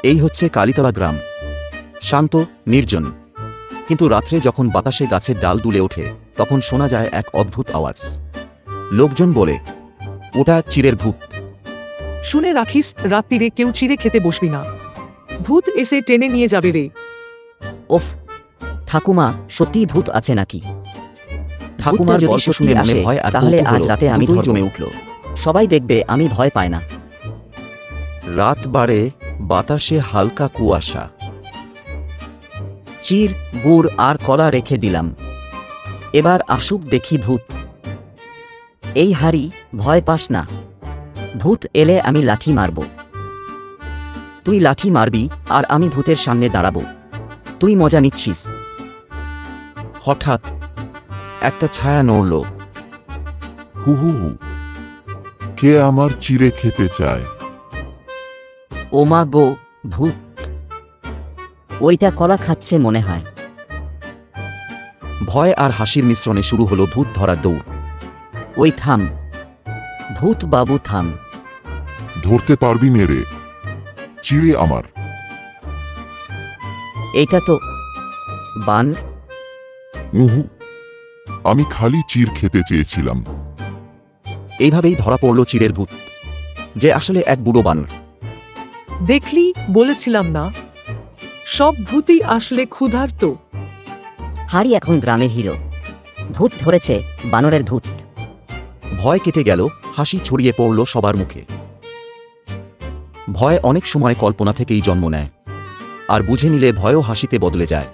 এই হচ্ছে কালীতলা গ্রাম, শান্ত নির্জন। কিন্তু রাত্রে যখন বাতাসে গাছের ডাল দুলে ওঠে তখন শোনা যায় এক অদ্ভুত আওয়াজ। লোকজন বলে ওটা চিড়ের ভূত। শুনে রাখিস, রাত্রিরে কেউ চিড়ে খেতে বসবি না, ভূত এসে টেনে নিয়ে যাবে রে। ওফ ঠাকুমা, সত্যি ভূত আছে নাকি? ঠাকুমার যদি গল্প সত্যি শুনে মনে আসে ভয় আর তাহলে আজ কৌতূহল রাতে আমি দুটোই ধরবো। জমে উঠল। সবাই দেখবে আমি ভয় পাই না। রাত বাড়ে, বাতাসে হালকা কুয়াশা। চিড়, গুড় আর কলা রেখে দিলাম, এবার আসুক দেখি ভূত। এই হারি, ভয় পাস না, ভূত এলে আমি লাঠি মারব। তুই লাঠি মারবি আর আমি ভূতের সামনে দাঁড়াবো। তুই মজা নিচ্ছিস? হঠাৎ একটা ছায়া নড়ল। হু হু হু, কে আমার চিড়ে খেতে চায়? ওমা গো, ভূত! ওইটা কলা খাচ্ছে মনে হয়। ভয় আর হাসির মিশ্রণে শুরু হলো ভূত ধরার দৌড়। ওই থাম, ভূত বাবু থাম। ধরতে পারবি মেরে, চিড়ে আমার। এইটা তো বান। উহু, আমি খালি চিড় খেতে চেয়েছিলাম। এইভাবেই ধরা পড়ল চিড়ের ভূত, যে আসলে এক বুড়ো বানর। দেখলি, বলেছিলাম না, সব ভূতই আসলে ক্ষুধার্ত। হারি এখন গ্রামের হিরো। ভূত ধরেছে, বানরের ভূত। ভয় কেটে গেল, হাসি ছড়িয়ে পড়ল সবার মুখে। ভয় অনেক সময় কল্পনা থেকেই জন্ম নেয়, আর বুঝে নিলে ভয়ও হাসিতে বদলে যায়।